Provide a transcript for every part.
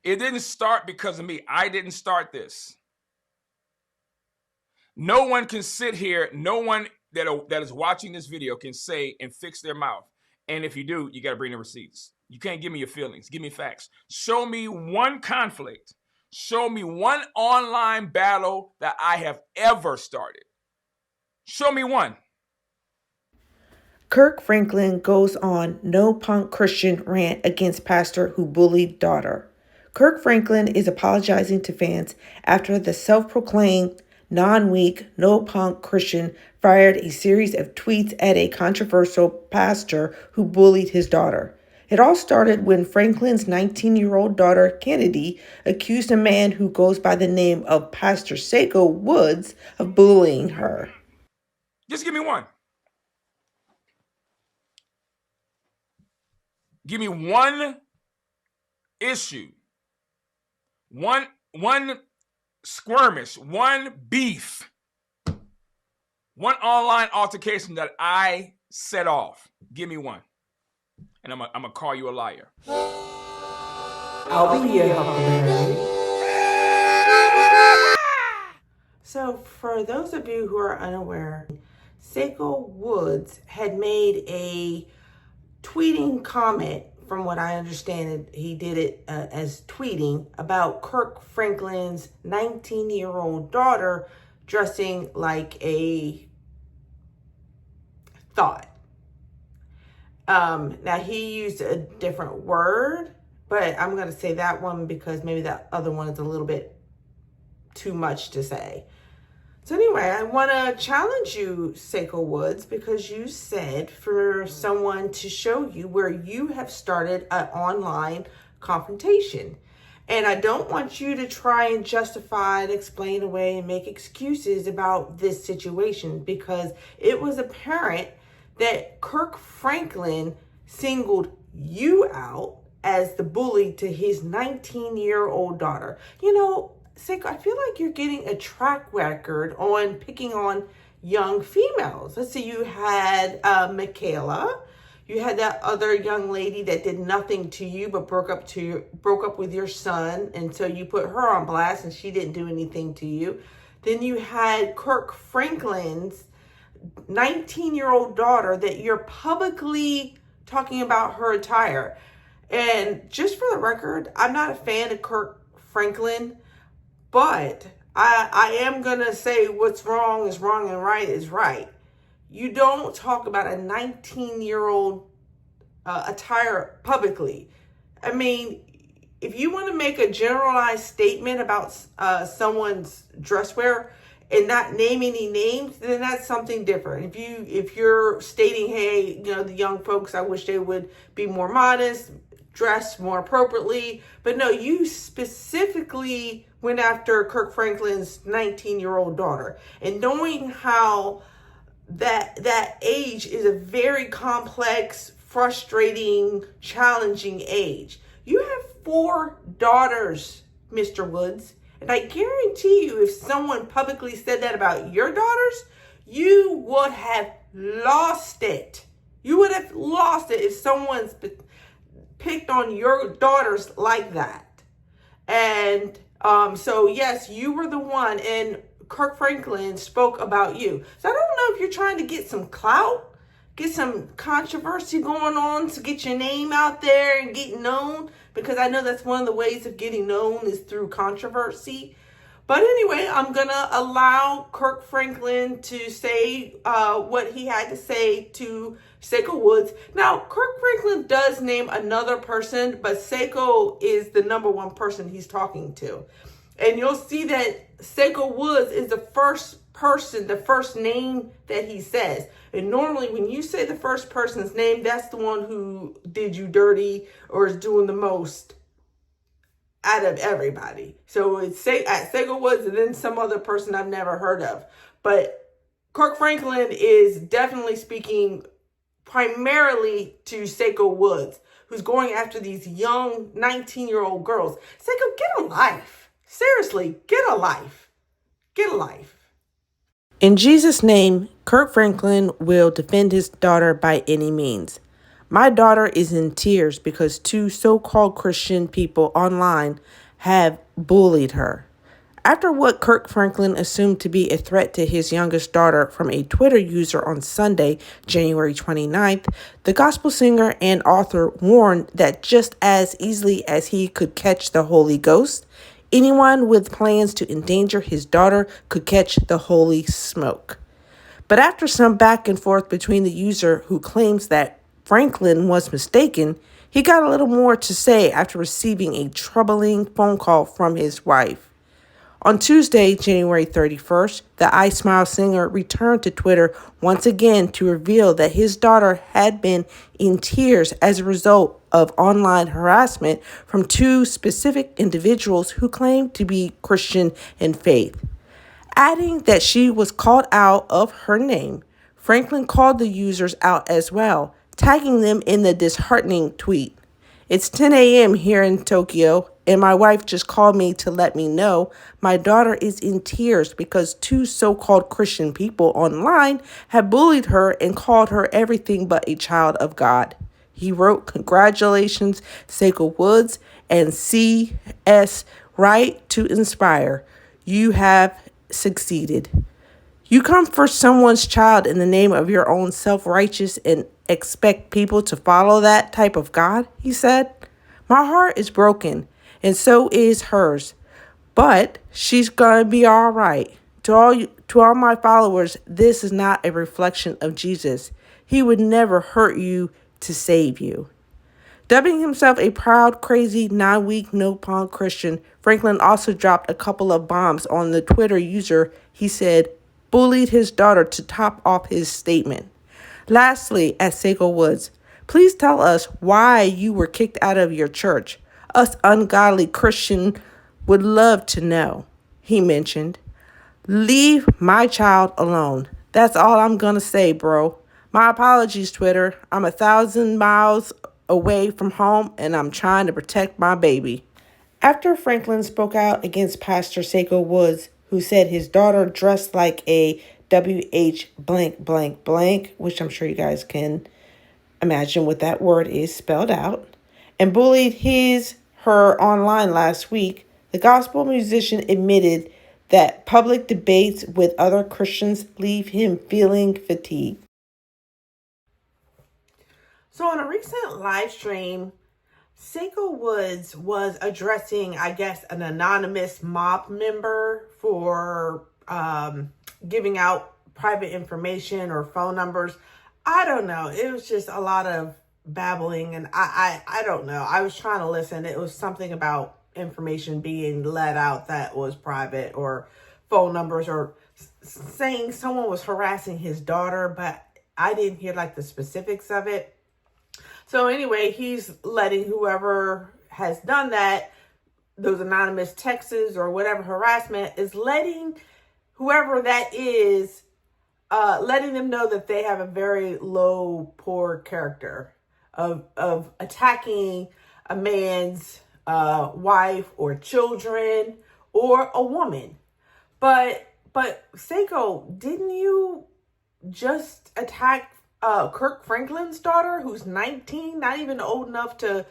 It didn't start because of me. I didn't start this. No one can sit here, no one that is watching this video can say and fix their mouth. And if you do, you got to bring the receipts. You can't give me your feelings. Give me facts. Show me one conflict. Show me one online battle that I have ever started. Show me one. Kirk Franklin goes on no punk Christian rant against pastor who bullied daughter. Kirk Franklin is apologizing to fans after the self-proclaimed non-weak, no-punk Christian fired a series of tweets at a controversial pastor who bullied his daughter. It all started when Franklin's 19-year-old daughter, Kennedy, accused a man who goes by the name of Pastor Saiko Woods of bullying her. Just give me one. Give me one issue, one skirmish, one beef, one online altercation that I set off. Give me one. And I'm gonna call you a liar. I'll be your Huckleberry. So for those of you who are unaware, Saiko Woods had made a tweeting comment. From what I understand, he did it as tweeting about Kirk Franklin's 19-year-old daughter dressing like a thought. Now, he used a different word, but I'm going to say that one because maybe that other one is a little bit too much to say. So anyway, I want to challenge you, Saiko Woods, because you said for someone to show you where you have started an online confrontation. And I don't want you to try and justify and explain away and make excuses about this situation, because it was apparent that Kirk Franklin singled you out as the bully to his 19-year-old daughter. You know, Saiko, I feel like you're getting a track record on picking on young females. Let's see, you had Michaela. You had that other young lady that did nothing to you but broke up with your son, and so you put her on blast and she didn't do anything to you. Then you had Kirk Franklin's 19-year-old daughter that you're publicly talking about her attire. And just for the record, I'm not a fan of Kirk Franklin, but I am going to say what's wrong is wrong and right is right. You don't talk about a 19-year-old attire publicly. I mean, if you want to make a generalized statement about someone's dress wear and not name any names, then that's something different. If you're stating, hey, you know, the young folks, I wish they would be more modest, dress more appropriately. But no, you specifically went after Kirk Franklin's 19-year-old daughter. And knowing how that age is a very complex, frustrating, challenging age. You have 4 daughters, Mr. Woods. And I guarantee you, if someone publicly said that about your daughters, you would have lost it. You would have lost it if someone's picked on your daughters like that. And so, yes, you were the one, and Kirk Franklin spoke about you. So I don't know if you're trying to get some clout, get some controversy going on to get your name out there and get known, because I know that's one of the ways of getting known is through controversy. But anyway, I'm going to allow Kirk Franklin to say what he had to say to Saiko Woods. Now, Kirk Franklin does name another person, but Saiko is the number one person he's talking to. And you'll see that Saiko Woods is the first person, the first name that he says. And normally when you say the first person's name, that's the one who did you dirty or is doing the most out of everybody. So it's Saiko Woods and then some other person I've never heard of. But Kirk Franklin is definitely speaking primarily to Saiko Woods, who's going after these young 19-year-old girls. Saiko, get a life. Seriously, get a life. Get a life. In Jesus' name, Kirk Franklin will defend his daughter by any means. My daughter is in tears because two so-called Christian people online have bullied her. After what Kirk Franklin assumed to be a threat to his youngest daughter from a Twitter user on Sunday, January 29th, the gospel singer and author warned that just as easily as he could catch the Holy Ghost, anyone with plans to endanger his daughter could catch the holy smoke. But after some back and forth between the user who claims that Franklin was mistaken, he got a little more to say after receiving a troubling phone call from his wife. On Tuesday, January 31st, the I Smile singer returned to Twitter once again to reveal that his daughter had been in tears as a result of online harassment from two specific individuals who claimed to be Christian in faith. Adding that she was called out of her name, Franklin called the users out as well, tagging them in the disheartening tweet. It's 10 a.m. here in Tokyo, and my wife just called me to let me know my daughter is in tears because two so-called Christian people online have bullied her and called her everything but a child of God. He wrote, "Congratulations, Saiko Woods and C.S. Right to Inspire. You have succeeded. You come for someone's child in the name of your own self-righteous and expect people to follow that type of God," he said. "My heart is broken, and so is hers. But she's gonna be all right. To all my followers, this is not a reflection of Jesus. He would never hurt you to save you." Dubbing himself a proud, crazy, 9-week, no-pawn Christian, Franklin also dropped a couple of bombs on the Twitter user he said bullied his daughter to top off his statement. Lastly, at Saiko Woods, "Please tell us why you were kicked out of your church. Us ungodly Christian would love to know," he mentioned. "Leave my child alone. That's all I'm gonna say, bro. My apologies, Twitter. I'm 1,000 miles away from home and I'm trying to protect my baby." After Franklin spoke out against Pastor Saiko Woods, who said his daughter dressed like a WH blank blank blank, which I'm sure you guys can imagine what that word is spelled out, and bullied her online last week, the gospel musician admitted that public debates with other Christians leave him feeling fatigued. So on a recent live stream, Saiko Woods was addressing, I guess, an anonymous mob member for giving out private information or phone numbers. I don't know. It was just a lot of babbling, and I don't know. I was trying to listen. It was something about information being let out that was private, or phone numbers, or saying someone was harassing his daughter, but I didn't hear like the specifics of it. So anyway, he's letting whoever has done that, those anonymous texts or whatever harassment, is letting whoever that is, letting them know that they have a very low, poor character of attacking a man's wife or children or a woman. But Saiko, didn't you just attack Kirk Franklin's daughter, who's 19, not even old enough to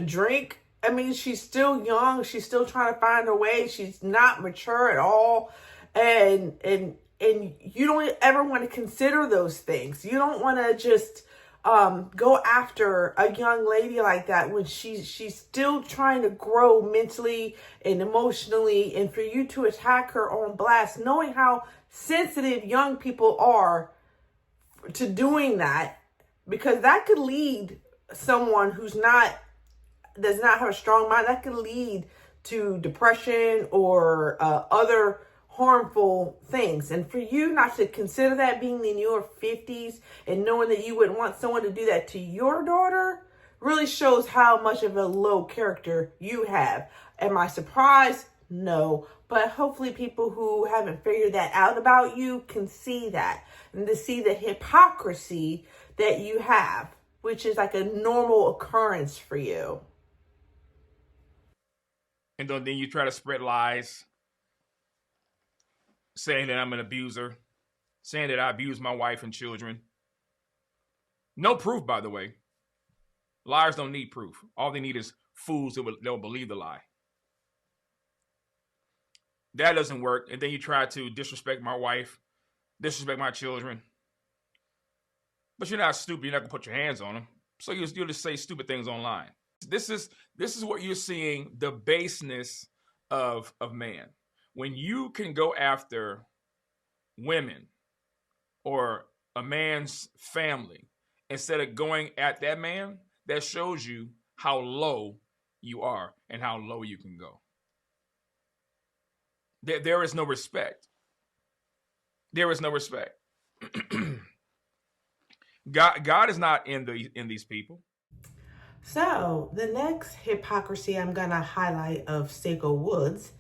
drink? I mean, she's still young. She's still trying to find her way. She's not mature at all. And you don't ever want to consider those things. You don't want to just go after a young lady like that when she's still trying to grow mentally and emotionally. And for you to attack her on blast, knowing how sensitive young people are to doing that, because that could lead someone does not have a strong mind, that could lead to depression or other harmful things. And for you not to consider that, being in your 50s and knowing that you would want someone to do that to your daughter, really shows how much of a low character you have. Am I surprised? No. But hopefully people who haven't figured that out about you can see that, and to see the hypocrisy that you have, which is like a normal occurrence for you. And then you try to spread lies, saying that I'm an abuser, saying that I abuse my wife and children. No proof, by the way. Liars don't need proof. All they need is fools that they'll believe the lie. That doesn't work. And then you try to disrespect my wife, disrespect my children. But you're not stupid. You're not gonna put your hands on them. So you'll just say stupid things online. This is what you're seeing, the baseness of man. When you can go after women or a man's family instead of going at that man, that shows you how low you are and how low you can go. There is no respect. There is no respect. God is not in these people. So the next hypocrisy I'm going to highlight of Saiko Woods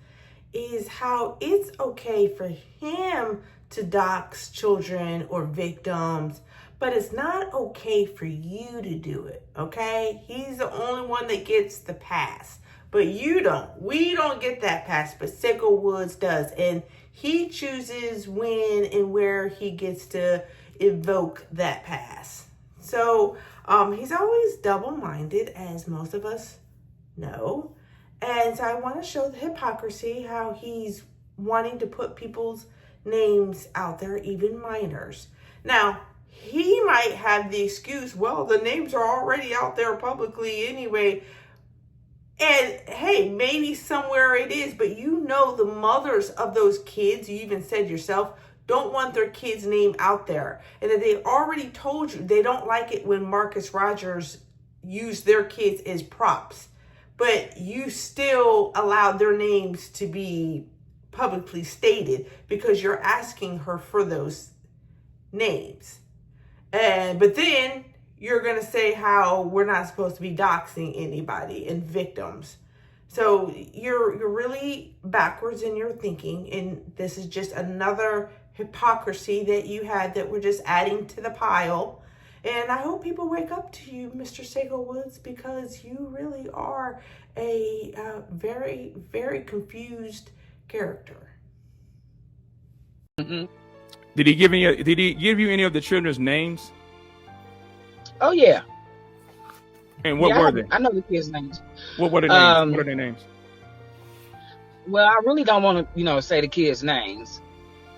is how it's okay for him to dox children or victims, but it's not okay for you to do it, okay? He's the only one that gets the pass, but you don't. We don't get that pass, but Saiko Woods does, and he chooses when and where he gets to evoke that pass. So he's always double-minded, as most of us know. And so I want to show the hypocrisy, how he's wanting to put people's names out there, even minors. Now, he might have the excuse, well, the names are already out there publicly anyway. And hey, maybe somewhere it is, but you know the mothers of those kids, you even said yourself, don't want their kids' name out there. And that they already told you they don't like it when Marcus Rogers used their kids as props. But you still allowed their names to be publicly stated because you're asking her for those names. But then you're going to say how we're not supposed to be doxing anybody and victims. So you're really backwards in your thinking, and this is just another hypocrisy that you had that we're just adding to the pile. And I hope people wake up to you, Mr. Saiko Woods, because you really are a very, very confused character. Mm-hmm. Did he give you any of the children's names? Oh yeah. And what were they? I know the kids' names. What were their names? What are their names? Well, I really don't want to, say the kids' names.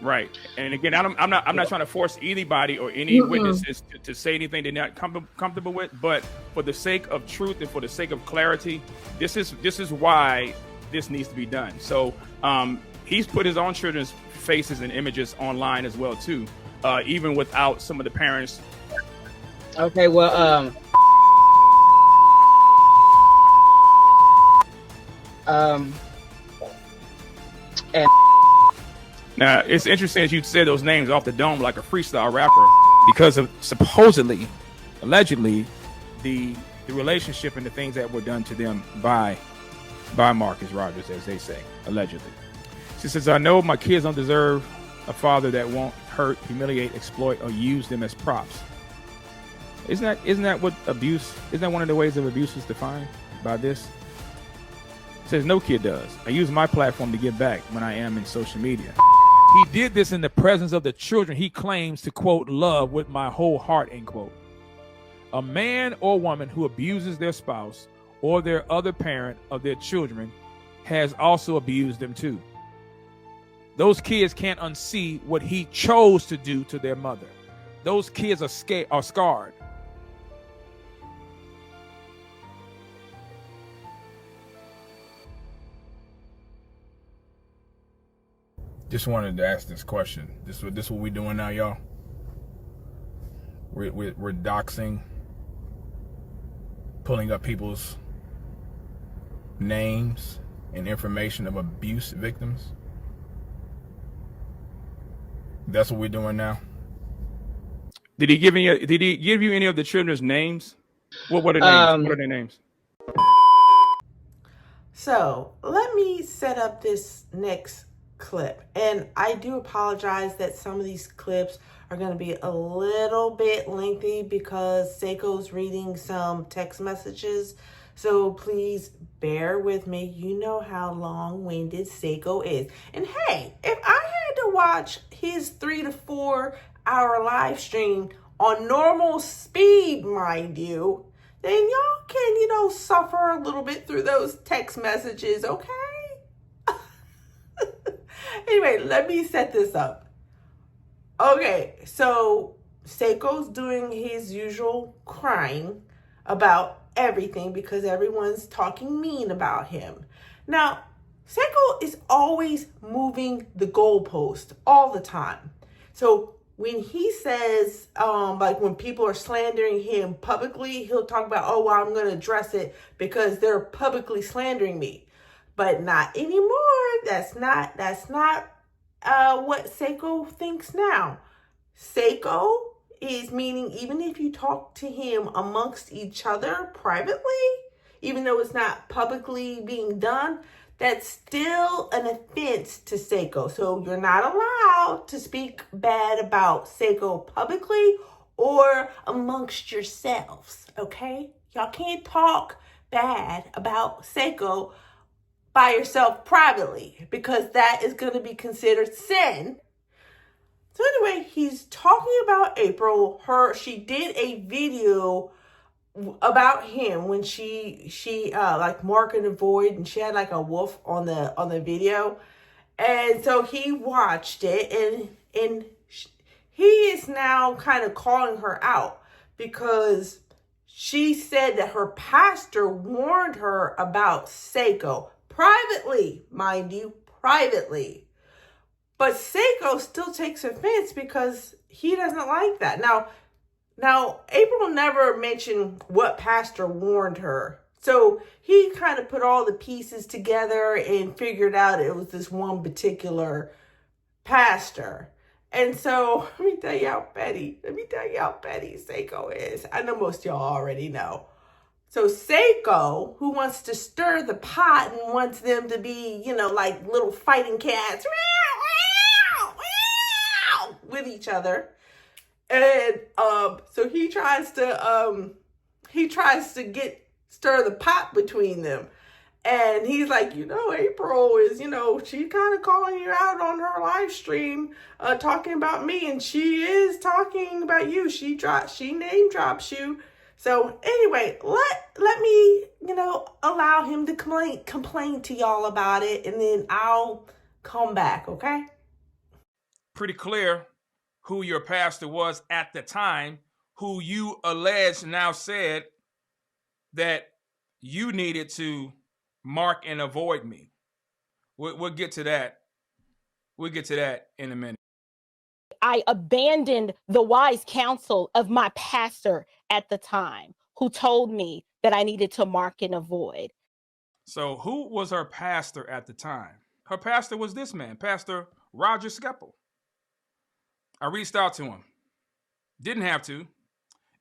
Right. And again, I'm not trying to force anybody or any witnesses to say anything they're not comfortable with. But for the sake of truth and for the sake of clarity, this is why this needs to be done. So he's put his own children's faces and images online as well too, even without some of the parents. Okay. Well. And now it's interesting as you said those names off the dome like a freestyle rapper because of supposedly, allegedly, the relationship and the things that were done to them by Marcus Rogers, as they say, allegedly. She says, "I know my kids don't deserve a father that won't hurt, humiliate, exploit, or use them as props." Isn't that what abuse? Isn't that one of the ways of abuse is defined by this? Says no kid does. I use my platform to give back when I am in social media. He did this in the presence of the children he claims to, quote, love with my whole heart, end quote. A man or woman who abuses their spouse or their other parent of their children has also abused them too. Those kids can't unsee what he chose to do to their mother. Those kids are scarred. Just wanted to ask this question. This what we doing now, y'all? We're doxing, pulling up people's names and information of abuse victims. That's what we're doing now. Did he give you any of the children's names? What are their names? What are their names? So let me set up this next clip, and I do apologize that some of these clips are going to be a little bit lengthy because Saiko's reading some text messages, so please bear with me. You know how long-winded Saiko is, and hey, if I had to watch his 3 to 4 hour live stream on normal speed mind you, then y'all can, suffer a little bit through those text messages, okay? Anyway, let me set this up. Okay, so Saiko's doing his usual crying about everything because everyone's talking mean about him. Now, Saiko is always moving the goalpost all the time. So when he says, like when people are slandering him publicly, he'll talk about, oh, well, I'm going to address it because they're publicly slandering me. But not anymore. That's not what Saiko thinks now. Saiko is meaning even if you talk to him amongst each other privately, even though it's not publicly being done, that's still an offense to Saiko. So you're not allowed to speak bad about Saiko publicly or amongst yourselves, okay? Y'all can't talk bad about Saiko by yourself privately because that is going to be considered sin. So anyway, he's talking about April. She did a video about him when she like marked in the void, and she had like a wolf on the video, and so he watched it, and he is now kind of calling her out because she said that her pastor warned her about Saiko privately, mind you, privately. But Saiko still takes offense because he doesn't like that. Now, April never mentioned what pastor warned her. So he kind of put all the pieces together and figured out it was this one particular pastor. And so let me tell you how petty Saiko is. I know most of y'all already know. So Saiko, who wants to stir the pot and wants them to be, like little fighting cats with each other. And so he tries to stir the pot between them. And he's like, April is, she kind of calling you out on her live stream, talking about me, and she is talking about you. She name drops you. So anyway, let me, allow him to complain to y'all about it, and then I'll come back, okay? Pretty clear who your pastor was at the time, who you allege now said that you needed to mark and avoid me. We'll get to that. We'll get to that in a minute. I abandoned the wise counsel of my pastor at the time, who told me that I needed to mark and avoid. So who was her pastor at the time? Her pastor was this man, Pastor Roger Skeppel. I reached out to him. Didn't have to.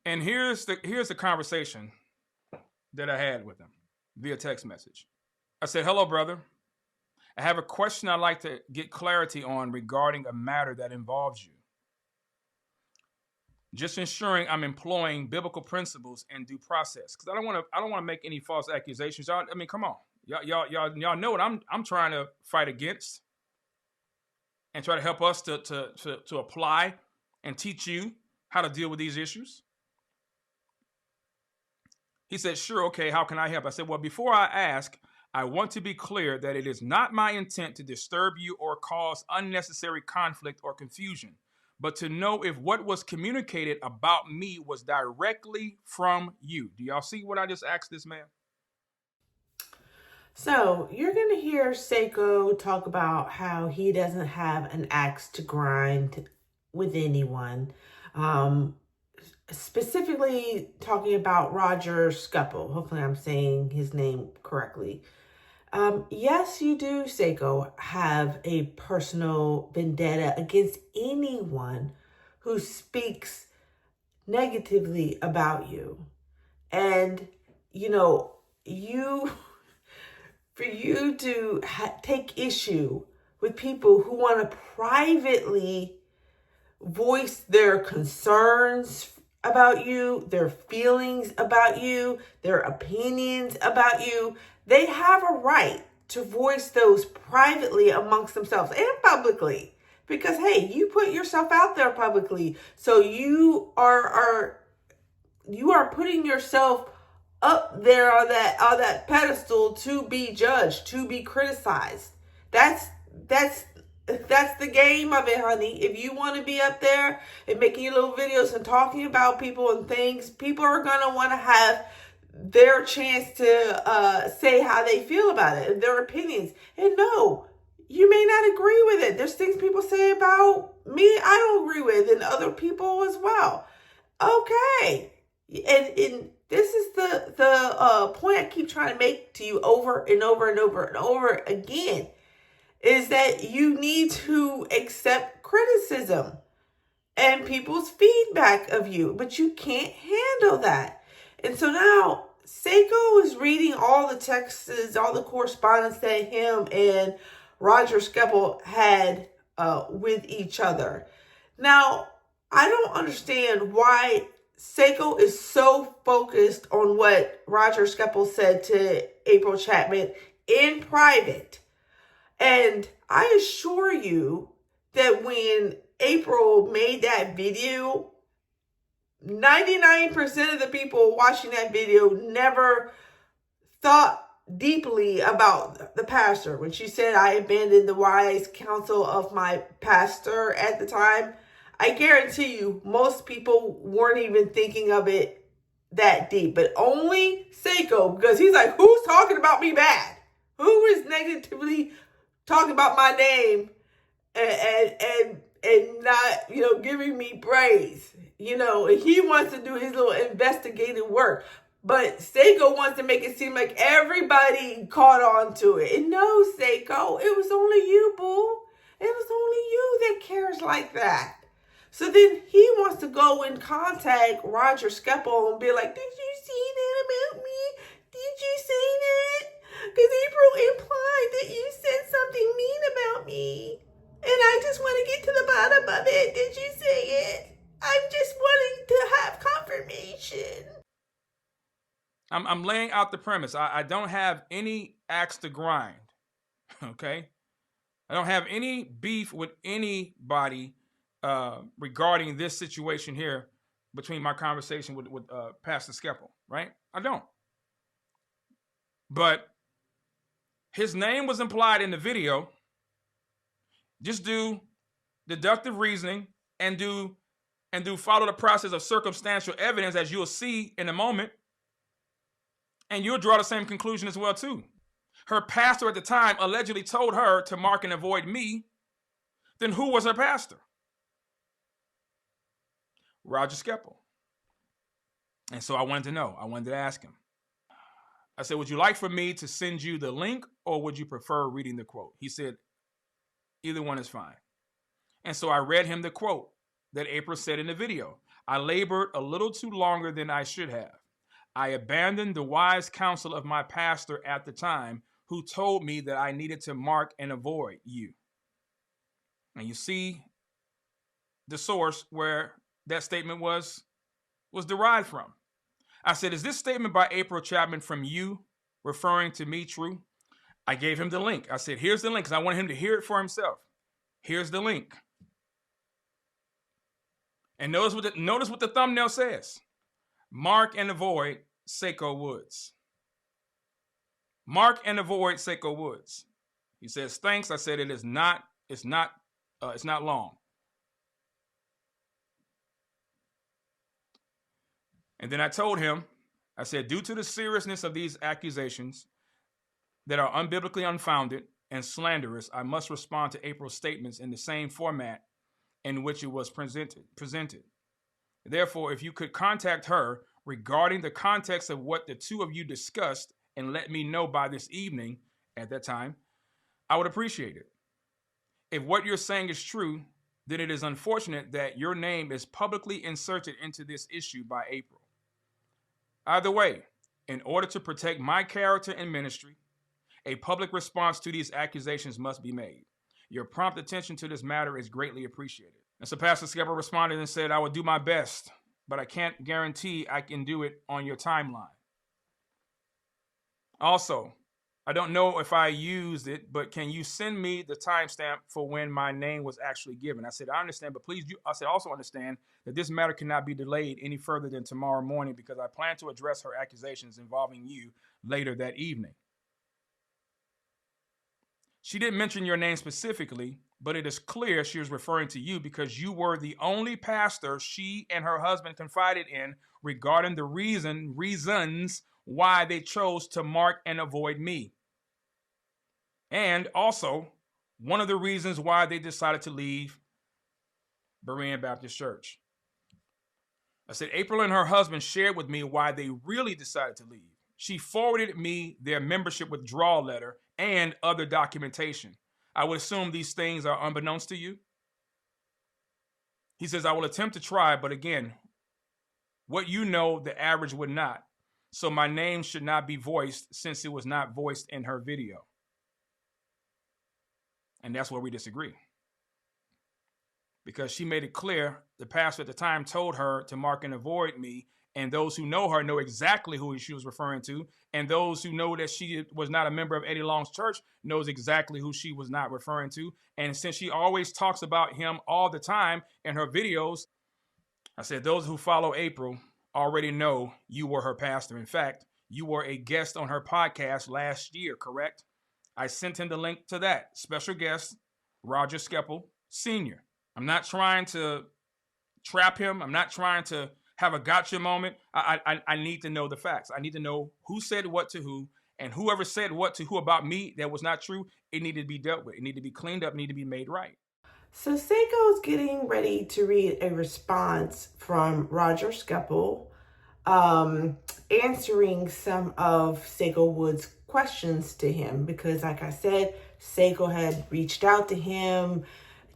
And here's the conversation that I had with him via text message. I said, hello, brother. I have a question I'd like to get clarity on regarding a matter that involves you. Just ensuring I'm employing biblical principles and due process. Because I don't want to make any false accusations. Come on. Y'all know what I'm trying to fight against and try to help us to apply and teach you how to deal with these issues. He said, sure, okay, how can I help? I said, well, before I ask, I want to be clear that it is not my intent to disturb you or cause unnecessary conflict or confusion, but to know if what was communicated about me was directly from you. Do y'all see what I just asked this man? So you're going to hear Saiko talk about how he doesn't have an axe to grind with anyone. Specifically talking about Roger Skeppel. Hopefully I'm saying his name correctly. Yes, you do, Saiko, have a personal vendetta against anyone who speaks negatively about you. And, for you to take issue with people who want to privately voice their concerns about you, their feelings about you, their opinions about you, they have a right to voice those privately amongst themselves and publicly. Because, hey, you put yourself out there publicly. So you are you are putting yourself up there on that pedestal to be judged, to be criticized. That's the game of it, honey. If you want to be up there and making your little videos and talking about people and things, people are gonna want to have their chance to say how they feel about it and their opinions. And no, you may not agree with it. There's things people say about me I don't agree with, and other people as well. Okay. And this is the point I keep trying to make to you over and over and over and over again, is that you need to accept criticism and people's feedback of you, but you can't handle that. And so now Saiko is reading all the texts, all the correspondence that him and Roger Skeppel had with each other. Now, I don't understand why Saiko is so focused on what Roger Skeppel said to April Chapman in private. And I assure you that when April made that video, 99% of the people watching that video never thought deeply about the pastor. When she said, I abandoned the wise counsel of my pastor at the time, I guarantee you most people weren't even thinking of it that deep. But only Saiko, because he's like, who's talking about me bad? Who is negatively talking about my name and not, giving me praise? And he wants to do his little investigative work. But Saiko wants to make it seem like everybody caught on to it. And no, Saiko, it was only you, boo. It was only you that cares like that. So then he wants to go and contact Roger Skeppel and be like, did you see that about me? Did you say that? Because April implied that you said something mean about me. And I just want to get to the bottom of it. Did you say it? I'm just wanting to have confirmation. I'm laying out the premise. I don't have any axe to grind. Okay? I don't have any beef with anybody regarding this situation here between my conversation with Pastor Skeppel, right? I don't. But his name was implied in the video. Just do deductive reasoning and do follow the process of circumstantial evidence, as you'll see in a moment, and you'll draw the same conclusion as well too. Her pastor at the time allegedly told her to mark and avoid me. Then who was her pastor? Roger Skeppel. And so I wanted to know. I wanted to ask him. I said, would you like for me to send you the link, or would you prefer reading the quote? He said, either one is fine. And so I read him the quote that April said in the video. I labored a little too longer than I should have. I abandoned the wise counsel of my pastor at the time, who told me that I needed to mark and avoid you. And you see the source where that statement was derived from. I said, is this statement by April Chapman from you referring to me true? I gave him the link. I said, here's the link, because I wanted him to hear it for himself. Here's the link. And notice what the thumbnail says. Mark and avoid Saiko Woods. Mark and avoid Saiko Woods. He says, thanks. I said, it's not long. And then I told him, I said, due to the seriousness of these accusations that are unbiblically unfounded and slanderous, I must respond to April's statements in the same format in which it was presented. Therefore, if you could contact her regarding the context of what the two of you discussed and let me know by this evening, at that time, I would appreciate it. If what you're saying is true, then it is unfortunate that your name is publicly inserted into this issue by April. Either way, in order to protect my character and ministry, a public response to these accusations must be made. Your prompt attention to this matter is greatly appreciated. And so Pastor Skeppel responded and said, I will do my best, but I can't guarantee I can do it on your timeline. Also, I don't know if I used it, but can you send me the timestamp for when my name was actually given? I said, I understand, but please, I said, also understand that this matter cannot be delayed any further than tomorrow morning because I plan to address her accusations involving you later that evening. She didn't mention your name specifically, but it is clear she was referring to you because you were the only pastor she and her husband confided in regarding the reasons why they chose to mark and avoid me. And also, one of the reasons why they decided to leave Berean Baptist Church. I said, April and her husband shared with me why they really decided to leave. She forwarded me their membership withdrawal letter and other documentation. I would assume these things are unbeknownst to you. He says, I will attempt to try, but again, what you know, the average would not. So my name should not be voiced since it was not voiced in her video. And that's where we disagree. Because she made it clear, the pastor at the time told her to mark and avoid me, and those who know her know exactly who she was referring to, and those who know that she was not a member of Eddie Long's church knows exactly who she was not referring to. And since she always talks about him all the time in her videos, I said, those who follow April already know you were her pastor. In fact, you were a guest on her podcast last year, correct? I sent him the link to that. Special guest, Roger Skeppel, Sr. I'm not trying to trap him. I'm not trying to have a gotcha moment. I need to know the facts. I need to know who said what to who, and whoever said what to who about me that was not true, it needed to be dealt with. It needed to be cleaned up, needed to be made right. So Saiko's getting ready to read a response from Roger Skeppel, answering some of Saiko Wood's questions to him because, like I said, Saiko had reached out to him,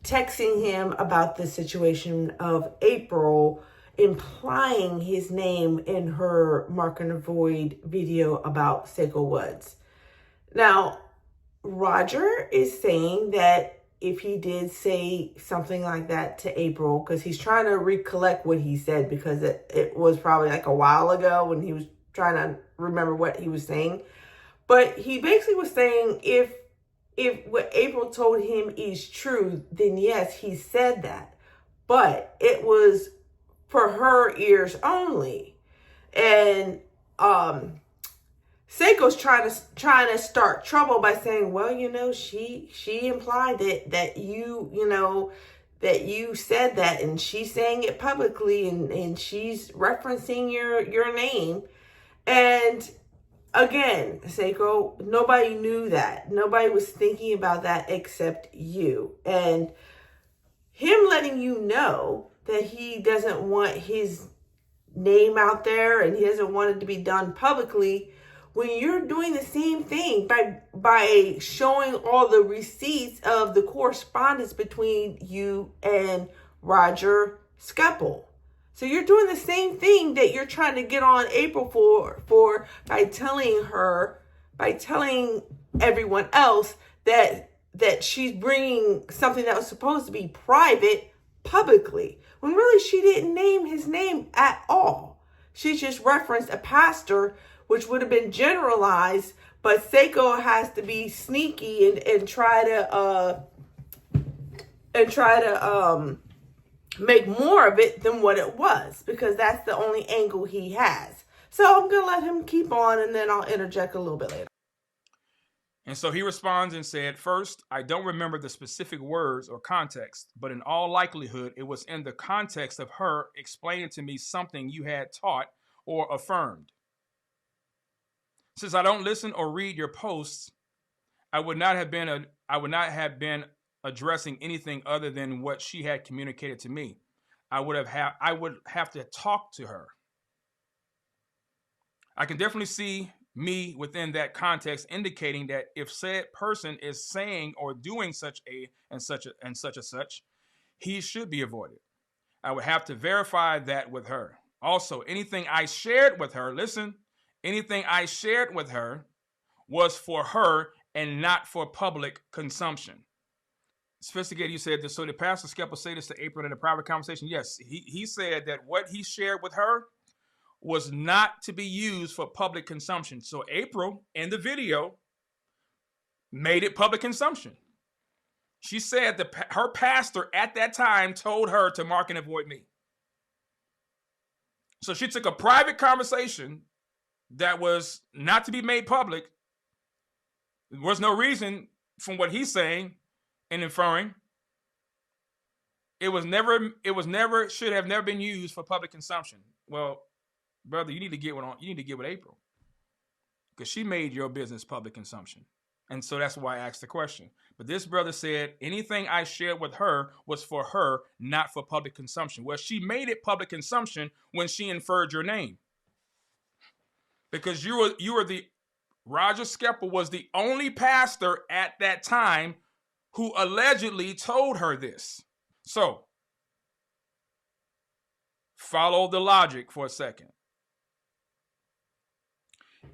texting him about the situation of April, implying his name in her Mark and Avoid video about Saiko Woods. Now, Roger is saying that if he did say something like that to April, because he's trying to recollect what he said because it was probably like a while ago when he was trying to remember what he was saying. But he basically was saying if what April told him is true, then yes, he said that. But it was for her ears only. And Saiko's trying to start trouble by saying, well, she implied that you said that, and she's saying it publicly, and she's referencing your name. And again, Saiko, nobody knew that. Nobody was thinking about that except you. And him letting you know that he doesn't want his name out there and he doesn't want it to be done publicly, when you're doing the same thing by showing all the receipts of the correspondence between you and Roger Skeppel. So you're doing the same thing that you're trying to get on April for by telling everyone else that she's bringing something that was supposed to be private publicly, when really she didn't name his name at all. She just referenced a pastor, which would have been generalized, but Saiko has to be sneaky and try to make more of it than what it was, because that's the only angle he has. So I'm going to let him keep on, and then I'll interject a little bit later. And so he responds and said, first, I don't remember the specific words or context, but in all likelihood, it was in the context of her explaining to me something you had taught or affirmed. Since I don't listen or read your posts, I would not have been addressing anything other than what she had communicated to me. I would have to talk to her. I can definitely see me within that context indicating that if said person is saying or doing such a such, he should be avoided. I would have to verify that with her. Also, anything I shared with her, anything I shared with her was for her and not for public consumption. Sophisticated, you said this. So did Pastor Skeppel say this to April in a private conversation? Yes, he said that what he shared with her was not to be used for public consumption. So April, in the video, made it public consumption. She said that her pastor at that time told her to mark and avoid me. So she took a private conversation that was not to be made public. There was no reason from what he's saying and inferring. It should have never been used for public consumption. Well, brother, you need to get with April, because she made your business public consumption. And so that's why I asked the question. But this brother said anything I shared with her was for her, not for public consumption. Well, she made it public consumption when she inferred your name. Because Roger Skeppel was the only pastor at that time who allegedly told her this. So, follow the logic for a second.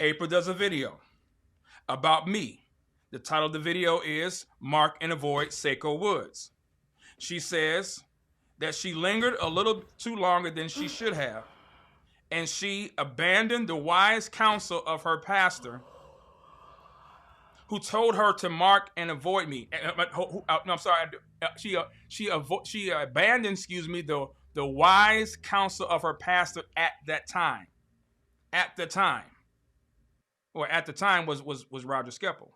April does a video about me. The title of the video is Mark and Avoid Saiko Woods. She says that she lingered a little too longer than she should have, and she abandoned the wise counsel of her pastor, who told her to mark and avoid me. No, I'm sorry. She abandoned, the wise counsel of her pastor at that time. At the time was Roger Skeppel.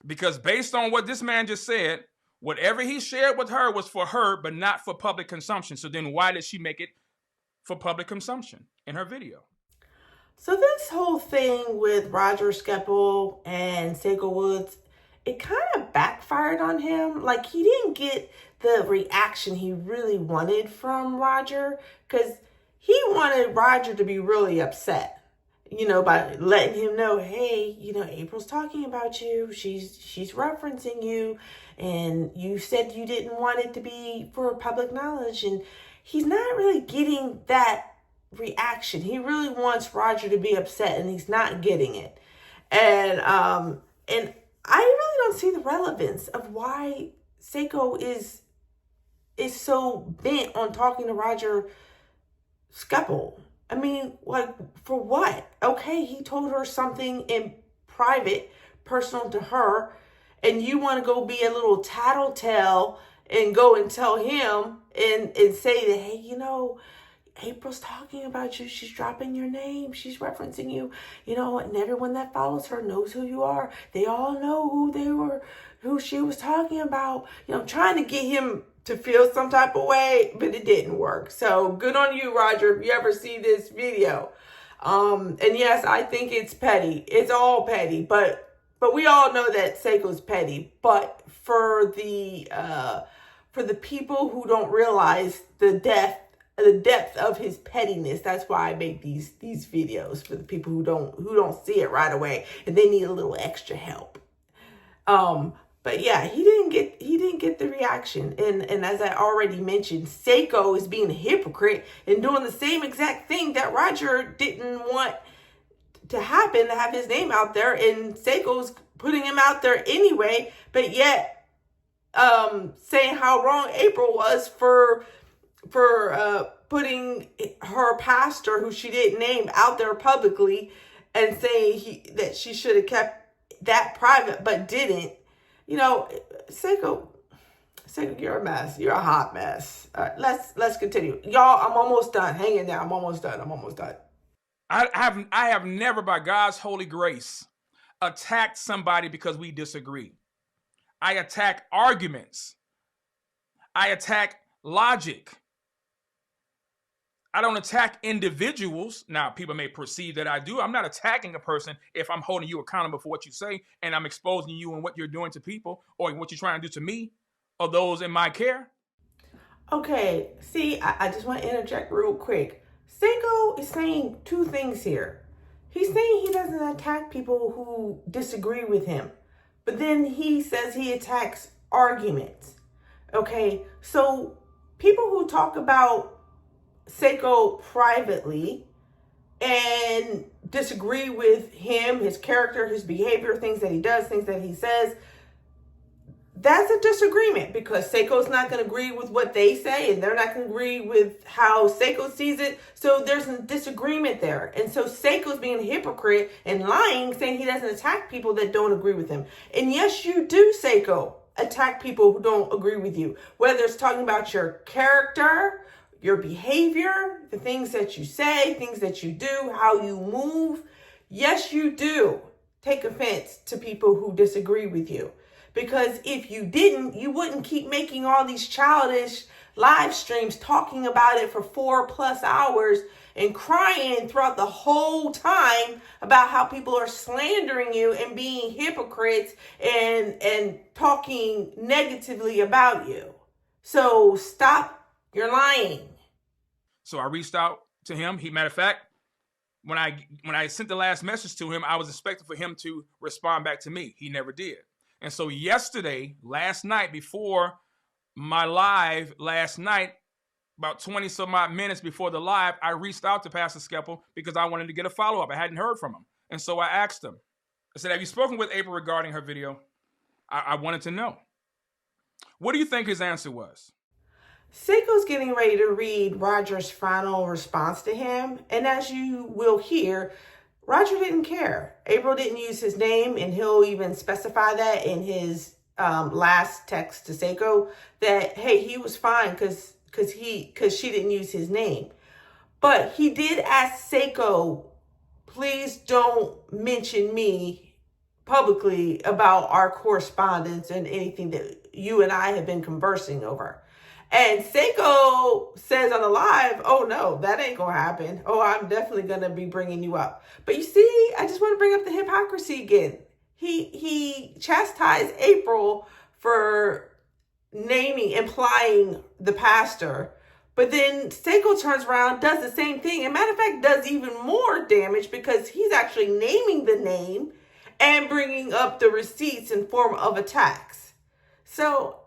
Because based on what this man just said, whatever he shared with her was for her, but not for public consumption. So then why did she make it for public consumption in her video? So this whole thing with Roger Skeppel and Saiko Woods, it kind of backfired on him. Like, he didn't get the reaction he really wanted from Roger, because he wanted Roger to be really upset, by letting him know, hey, April's talking about you. She's referencing you, and you said you didn't want it to be for public knowledge. And he's not really getting that reaction. He really wants Roger to be upset, and he's not getting it. And I really don't see the relevance of why Saiko is so bent on talking to Roger Skeppel. I mean, like, for what? Okay, he told her something in private, personal to her, and you want to go be a little tattletale and go and tell him and say that, hey, April's talking about you. She's dropping your name. She's referencing you, and everyone that follows her knows who you are. They all know who she was talking about, trying to get him to feel some type of way, but it didn't work. So good on you, Roger, if you ever see this video. And yes, I think it's petty. It's all petty, but we all know that Saiko's petty. But for the people who don't realize the depth of his pettiness, that's why I make these videos, for the people who don't see it right away and they need a little extra help. But yeah, he didn't get the reaction. And as I already mentioned, Saiko is being a hypocrite and doing the same exact thing that Roger didn't want to happen, to have his name out there, and Saiko's putting him out there anyway, but yet saying how wrong April was for putting her pastor, who she didn't name, out there publicly, and saying that she should have kept that private but didn't. Saiko, you're a mess. You're a hot mess. Let's continue. Y'all, I'm almost done. Hang in there. I'm almost done. I have never, by God's holy grace, attacked somebody because we disagree. I attack arguments. I attack logic. I don't attack individuals. Now, people may perceive that I do. I'm not attacking a person if I'm holding you accountable for what you say and I'm exposing you and what you're doing to people or what you're trying to do to me or those in my care. Okay, see, I just want to interject real quick. Saiko is saying two things here. He's saying he doesn't attack people who disagree with him, but then he says he attacks arguments. Okay, so people who talk about Saiko privately and disagree with him, his character, his behavior, things that he does, things that he says, that's a disagreement because Saiko's not going to agree with what they say and they're not going to agree with how Saiko sees it. So there's a disagreement there. And so Saiko's being a hypocrite and lying, saying he doesn't attack people that don't agree with him. And yes, you do, Saiko, attack people who don't agree with you, whether it's talking about your character, your behavior, the things that you say, things that you do, how you move. Yes, you do take offense to people who disagree with you. Because if you didn't, you wouldn't keep making all these childish live streams talking about it for 4+ hours and crying throughout the whole time about how people are slandering you and being hypocrites and talking negatively about you. So stop your lying. So I reached out to him. Matter of fact, when I sent the last message to him, I was expecting for him to respond back to me. He never did. And so last night, before my live last night, about 20 some odd minutes before the live, I reached out to Pastor Skeppel because I wanted to get a follow-up. I hadn't heard from him. And so I asked him, I said, have you spoken with April regarding her video? I wanted to know. What do you think his answer was? Saiko's getting ready to read Roger's final response to him. And as you will hear, Roger didn't care. April didn't use his name, and he'll even specify that in his last text to Saiko that, hey, he was fine because she didn't use his name. But he did ask Saiko, please don't mention me publicly about our correspondence and anything that you and I have been conversing over. And Saiko says on the live, oh no, that ain't gonna happen. Oh, I'm definitely gonna be bringing you up. But you see, I just want to bring up the hypocrisy again. He chastised April for implying the pastor. But then Saiko turns around, does the same thing. And matter of fact, does even more damage because he's actually naming the name and bringing up the receipts in form of attacks. So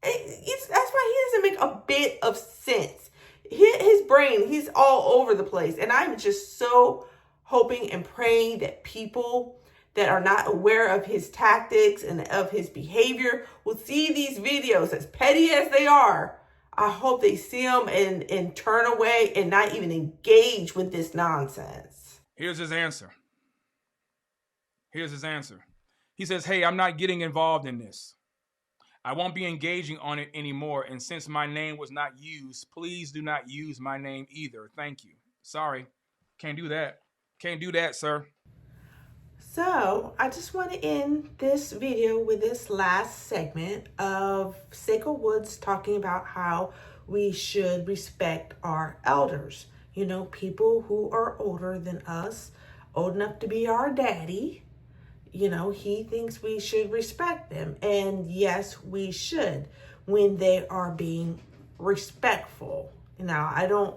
that's why he doesn't make a bit of sense. His brain, he's all over the place. And I'm just so hoping and praying that people that are not aware of his tactics and of his behavior will see these videos, as petty as they are. I hope they see them and turn away and not even engage with this nonsense. Here's his answer. He says, hey, I'm not getting involved in this. I won't be engaging on it anymore. And since my name was not used, please do not use my name either. Thank you. Sorry. Can't do that. Can't do that, sir. So I just want to end this video with this last segment of Saiko Woods talking about how we should respect our elders. You know, people who are older than us, old enough to be our daddy. You know, he thinks we should respect them. And yes, we should when they are being respectful. Now, I don't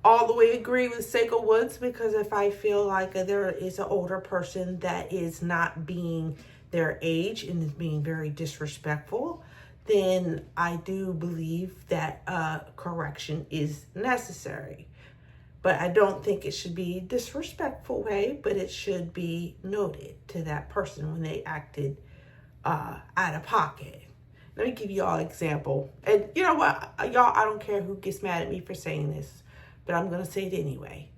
all the way agree with Saiko Woods because if I feel like there is an older person that is not being their age and is being very disrespectful, then I do believe that correction is necessary. But I don't think it should be a disrespectful way, but it should be noted to that person when they acted out of pocket. Let me give you all an example. And you know what, y'all, I don't care who gets mad at me for saying this, but I'm going to say it anyway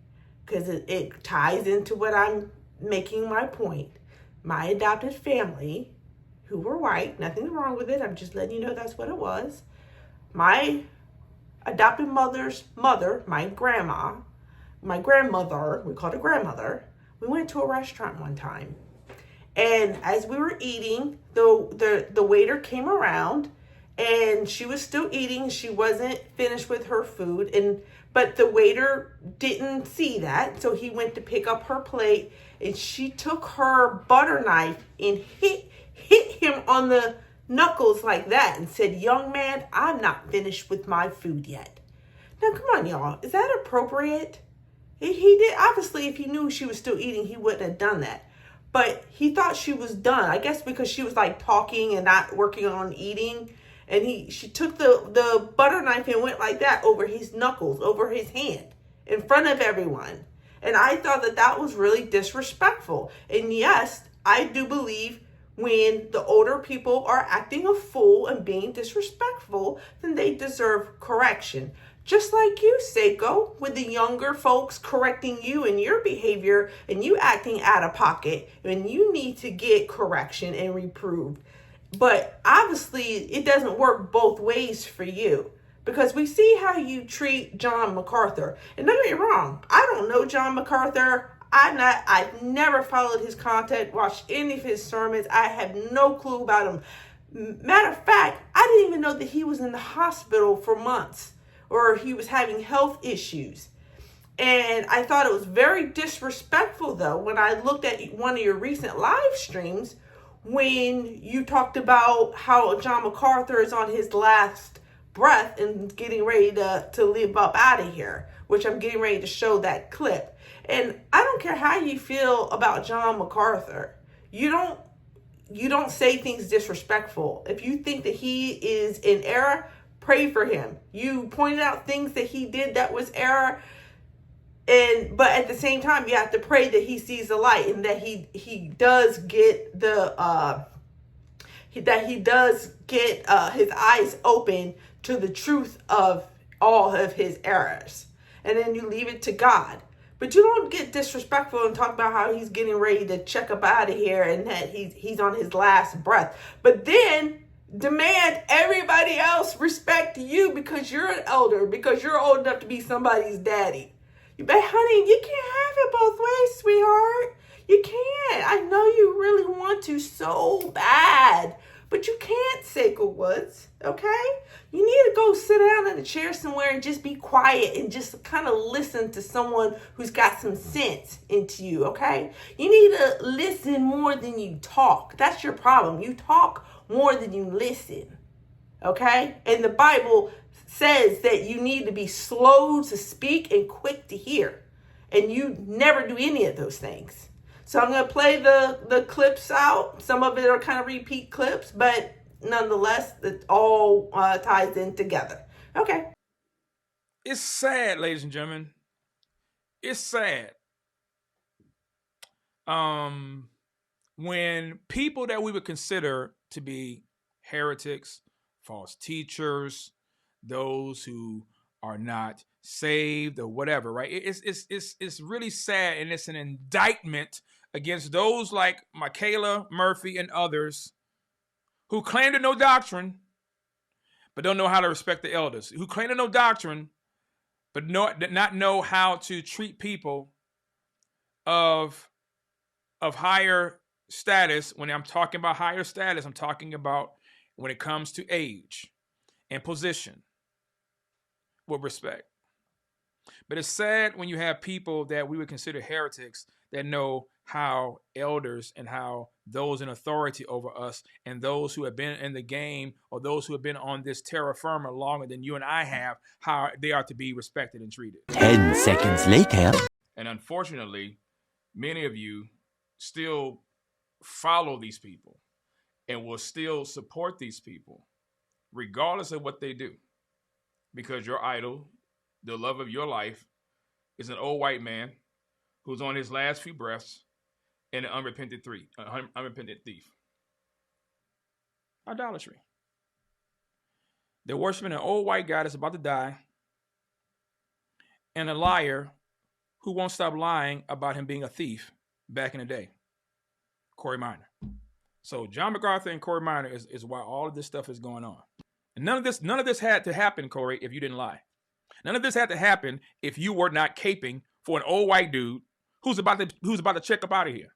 because it ties into what I'm making my point. My adopted family, who were white, nothing wrong with it. I'm just letting you know that's what it was. My adopted mother's mother, my grandmother, we called her grandmother, we went to a restaurant one time. And as we were eating, the waiter came around and she was still eating. She wasn't finished with her food. But the waiter didn't see that. So he went to pick up her plate and she took her butter knife and hit him on the knuckles like that and said, young man, I'm not finished with my food yet. Now, come on, y'all. Is that appropriate? He did. Obviously, if he knew she was still eating, he wouldn't have done that. But he thought she was done. I guess because she was like talking and not working on eating. And she took the butter knife and went like that over his knuckles, over his hand, in front of everyone. And I thought that was really disrespectful. And yes, I do believe When the older people are acting a fool and being disrespectful, then they deserve correction. Just like you, Saiko, with the younger folks correcting you in your behavior and you acting out of pocket, and you need to get correction and reproved. But obviously, it doesn't work both ways for you, because we see how you treat John MacArthur. And don't get me wrong, I don't know John MacArthur. I've never followed his content, watched any of his sermons. I have no clue about him. Matter of fact, I didn't even know that he was in the hospital for months, or he was having health issues. And I thought it was very disrespectful, though, when I looked at one of your recent live streams, when you talked about how John MacArthur is on his last breath and getting ready to live up out of here, which I'm getting ready to show that clip. And I don't care how you feel about John MacArthur. You don't say things disrespectful. If you think that he is in error, pray for him. You pointed out things that he did that was error, but at the same time, you have to pray that he sees the light and that he does get his eyes open to the truth of all of his errors. And then you leave it to God. But you don't get disrespectful and talk about how he's getting ready to check up out of here and that he's on his last breath. But then demand everybody else respect you because you're an elder, because you're old enough to be somebody's daddy. But honey, you can't have it both ways, sweetheart. You can't. I know you really want to so bad, but you can't, Saiko Woods, okay? You need to go sit down in a chair somewhere and just be quiet and just kind of listen to someone who's got some sense into you, okay? You need to listen more than you talk. That's your problem. You talk more than you listen, okay? And the Bible says that you need to be slow to speak and quick to hear. And you never do any of those things. So I'm going to play the clips out. Some of it are kind of repeat clips, but nonetheless, it all ties in together. Okay. It's sad, ladies and gentlemen. It's sad. When people that we would consider to be heretics, false teachers, those who are not saved or whatever, right? It's really sad, and it's an indictment against those like Michaela Murphy and others who claim to know doctrine, but don't know how to respect the elders, who claim to know doctrine, but not know how to treat people of higher status. When I'm talking about higher status, I'm talking about when it comes to age and position with respect. But it's sad when you have people that we would consider heretics that know how elders and how those in authority over us and those who have been in the game or those who have been on this terra firma longer than you and I have, how they are to be respected and treated. 10 seconds later. And unfortunately, many of you still follow these people and will still support these people, regardless of what they do. Because your idol, the love of your life, is an old white man who's on his last few breaths and an unrepentant thief. Idolatry. They're worshiping an old white guy that's about to die and a liar who won't stop lying about him being a thief back in the day. Corey Minor. So John MacArthur and Corey Minor is why all of this stuff is going on. And none of this had to happen, Corey, if you didn't lie. None of this had to happen if you were not caping for an old white dude who's about to check up out of here.